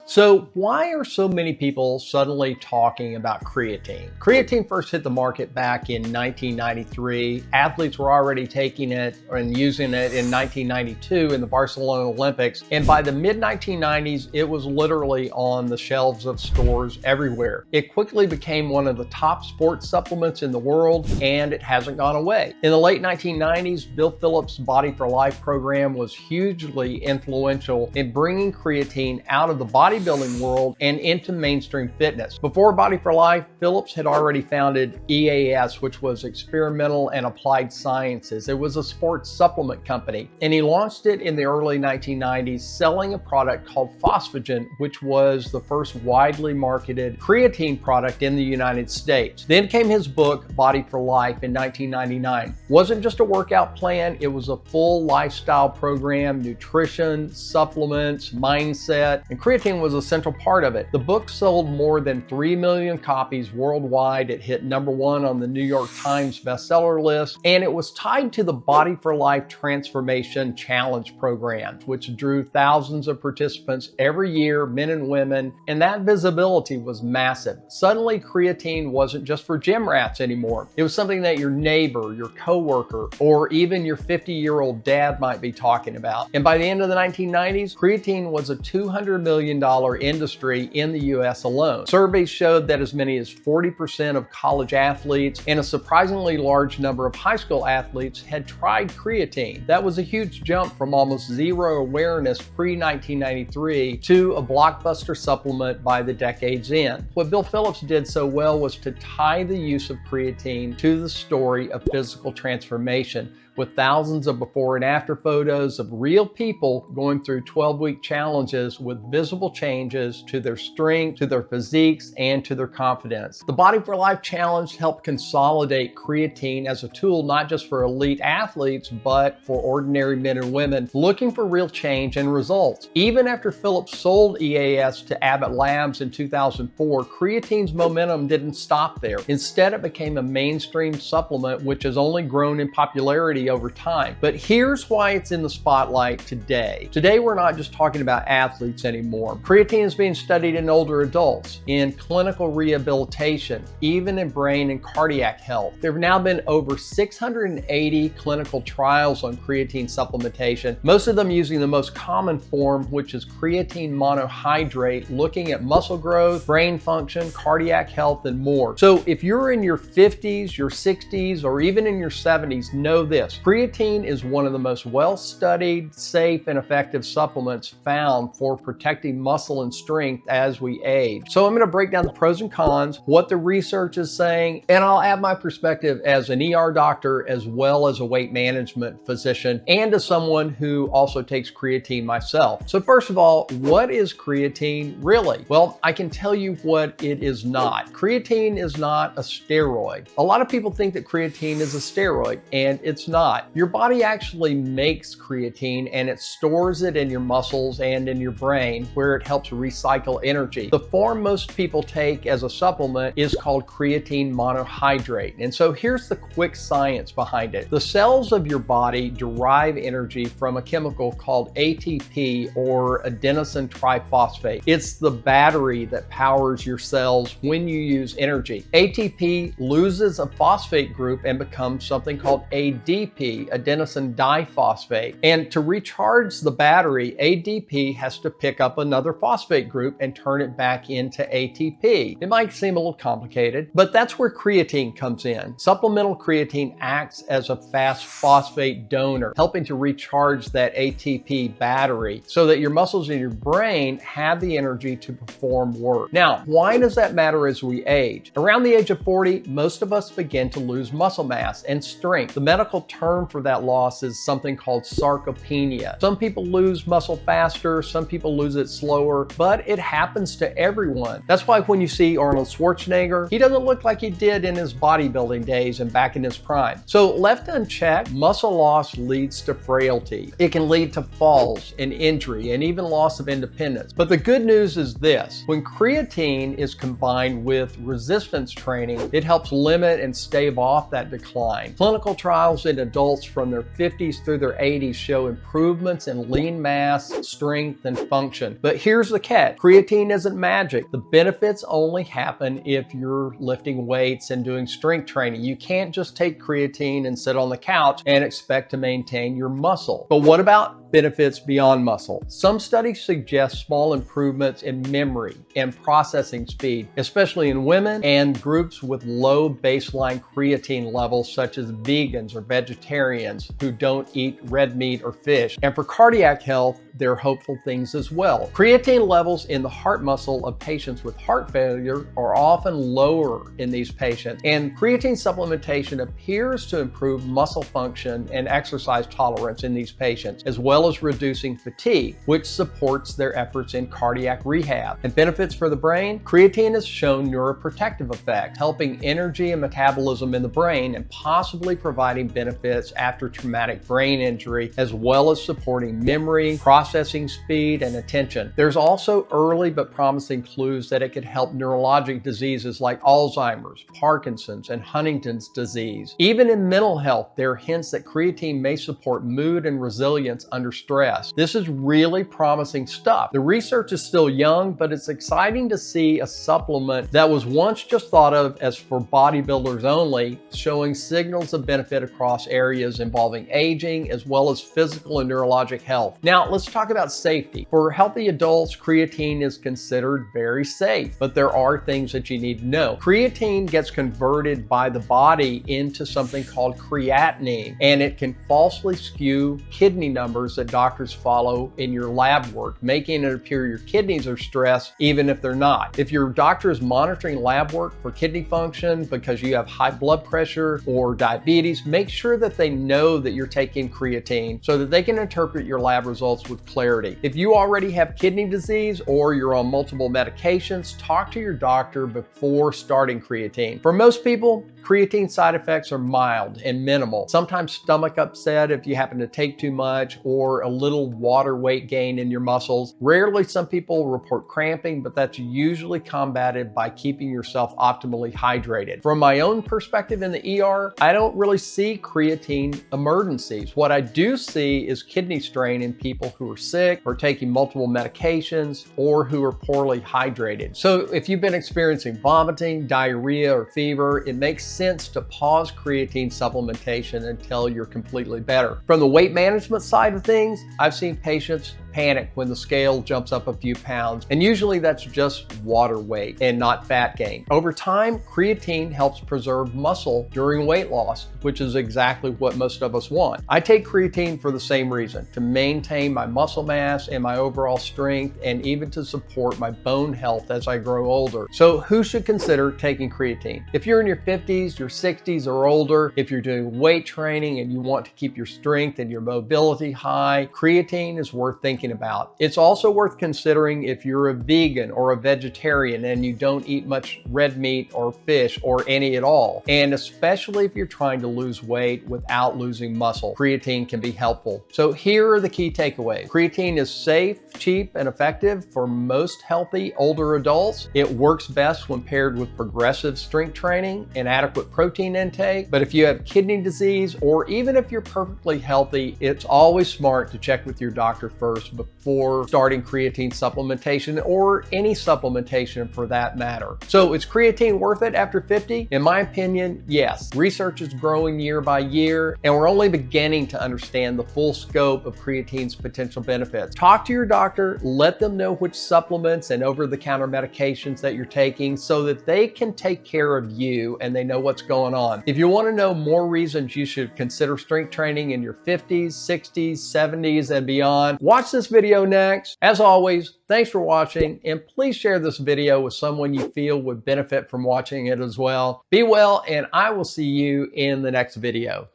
So why are so many people suddenly talking about creatine? Creatine first hit the market back in 1993. Athletes were already taking it and using it in 1992 in the Barcelona Olympics. And by the mid-1990s, it was literally on the shelves of stores everywhere. It quickly became one of the top sports supplements in the world, and it hasn't gone away. In the late 1990s, Bill Phillips' Body-for-Life program was hugely influential in bringing creatine out of the bodybuilding world and into mainstream fitness. Before Body-for-Life, Phillips had already founded EAS, which was Experimental and Applied Sciences. It was a sports supplement company, and he launched it in the early 1990s, selling a product called Phosphagen, which was the first widely marketed creatine product in the United States. Then came his book, Body-for-Life, in 1999. Wasn't just a workout plan, it was a full lifestyle program, nutrition, supplements, mindset, and creatine was a central part of it. The book sold more than 3 million copies worldwide. It hit #1 on the New York Times bestseller list, and it was tied to the Body-for-Life Transformation Challenge program, which drew thousands of participants every year, men and women, and that visibility was massive. Suddenly, creatine wasn't just for gym rats anymore. It was something that your neighbor, your coworker, or even your 50-year-old dad might be talking about. And by the end of the 1990s, creatine was a $200 million industry in the US alone. Surveys showed that as many as 40% of college athletes and a surprisingly large number of high school athletes had tried creatine. That was a huge jump from almost zero awareness pre-1993 to a blockbuster supplement by the decade's end. What Bill Phillips did so well was to tie the use of creatine to the story of physical transformation, with thousands of before and after photos of real people going through 12-week challenges with visible changes to their strength, to their physiques, and to their confidence. The Body-for-Life Challenge helped consolidate creatine as a tool not just for elite athletes, but for ordinary men and women looking for real change and results. Even after Phillips sold EAS to Abbott Labs in 2004, creatine's momentum didn't stop there. Instead, it became a mainstream supplement which has only grown in popularity over time. But here's why it's in the spotlight today. Today, we're not just talking about athletes anymore. Creatine is being studied in older adults, in clinical rehabilitation, even in brain and cardiac health. There have now been over 680 clinical trials on creatine supplementation, most of them using the most common form, which is creatine monohydrate, looking at muscle growth, brain function, cardiac health, and more. So if you're in your 50s, your 60s, or even in your 70s, know this. Creatine is one of the most well-studied, safe, and effective supplements found for protecting muscle and strength as we age. So I'm going to break down the pros and cons, what the research is saying, and I'll add my perspective as an ER doctor as well as a weight management physician and as someone who also takes creatine myself. So first of all, what is creatine really? Well, I can tell you what it is not. Creatine is not a steroid. A lot of people think that creatine is a steroid, and it's not. Your body actually makes creatine and it stores it in your muscles and in your brain where it helps recycle energy. The form most people take as a supplement is called creatine monohydrate. And so here's the quick science behind it. The cells of your body derive energy from a chemical called ATP, or adenosine triphosphate. It's the battery that powers your cells when you use energy. ATP loses a phosphate group and becomes something called ADP, adenosine diphosphate. And to recharge the battery, ADP has to pick up another phosphate group and turn it back into ATP. It might seem a little complicated, but that's where creatine comes in. Supplemental creatine acts as a fast phosphate donor, helping to recharge that ATP battery so that your muscles and your brain have the energy to perform work. Now, why does that matter as we age? Around the age of 40, most of us begin to lose muscle mass and strength. The medical term for that loss is something called sarcopenia. Some people lose muscle faster, some people lose it slower, but it happens to everyone. That's why when you see Arnold Schwarzenegger, he doesn't look like he did in his bodybuilding days and back in his prime. So left unchecked, muscle loss leads to frailty. It can lead to falls and injury and even loss of independence. But the good news is this: when creatine is combined with resistance training, it helps limit and stave off that decline. Clinical trials into adults from their 50s through their 80s show improvements in lean mass, strength, and function. But here's the catch. Creatine isn't magic. The benefits only happen if you're lifting weights and doing strength training. You can't just take creatine and sit on the couch and expect to maintain your muscle. But what about benefits beyond muscle? Some studies suggest small improvements in memory and processing speed, especially in women and groups with low baseline creatine levels, such as vegans or vegetarians who don't eat red meat or fish. And for cardiac health, there are hopeful things as well. Creatine levels in the heart muscle of patients with heart failure are often lower in these patients, and creatine supplementation appears to improve muscle function and exercise tolerance in these patients, as well as reducing fatigue, which supports their efforts in cardiac rehab. And benefits for the brain: creatine has shown neuroprotective effects, helping energy and metabolism in the brain and possibly providing benefits after traumatic brain injury, as well as supporting memory, processing speed, and attention. There's also early but promising clues that it could help neurologic diseases like Alzheimer's, Parkinson's, and Huntington's disease. Even in mental health, there are hints that creatine may support mood and resilience under stress. This is really promising stuff. The research is still young, but it's exciting to see a supplement that was once just thought of as for bodybuilders only, showing signals of benefit across areas involving aging as well as physical and neurologic health. Now, let's talk about safety. For healthy adults, creatine is considered very safe, but there are things that you need to know. Creatine gets converted by the body into something called creatinine, and it can falsely skew kidney numbers that doctors follow in your lab work, making it appear your kidneys are stressed even if they're not. If your doctor is monitoring lab work for kidney function because you have high blood pressure or diabetes, make sure that they know that you're taking creatine so that they can interpret your lab results with clarity. If you already have kidney disease or you're on multiple medications, talk to your doctor before starting creatine. For most people, creatine side effects are mild and minimal. Sometimes stomach upset if you happen to take too much, or a little water weight gain in your muscles. Rarely some people report cramping, but that's usually combated by keeping yourself optimally hydrated. From my own perspective in the ER, I don't really see creatine emergencies. What I do see is kidney strain in people who are sick or taking multiple medications or who are poorly hydrated. So if you've been experiencing vomiting, diarrhea, or fever, it makes sense to pause creatine supplementation until you're completely better. From the weight management side of things, I've seen patients panic when the scale jumps up a few pounds, and usually that's just water weight and not fat gain. Over time, creatine helps preserve muscle during weight loss, which is exactly what most of us want. I take creatine for the same reason, to maintain my muscle mass and my overall strength, and even to support my bone health as I grow older. So who should consider taking creatine? If you're in your 50s, your 60s, or older, if you're doing weight training and you want to keep your strength and your mobility high, creatine is worth thinking about. It's also worth considering if you're a vegan or a vegetarian and you don't eat much red meat or fish or any at all. And especially if you're trying to lose weight without losing muscle, creatine can be helpful. So here are the key takeaways. Creatine is safe, cheap, and effective for most healthy older adults. It works best when paired with progressive strength training and adequate protein intake. But if you have kidney disease, or even if you're perfectly healthy, it's always smart to check with your doctor first before starting creatine supplementation, or any supplementation for that matter. So is creatine worth it after 50? In my opinion, yes. Research is growing year by year, and we're only beginning to understand the full scope of creatine's potential benefits. Talk to your doctor, let them know which supplements and over-the-counter medications that you're taking so that they can take care of you and they know what's going on. If you want to know more reasons you should consider strength training in your 50s, 60s, 70s, and beyond, watch this video next. As always, thanks for watching, and please share this video with someone you feel would benefit from watching it as well. Be well, and I will see you in the next video.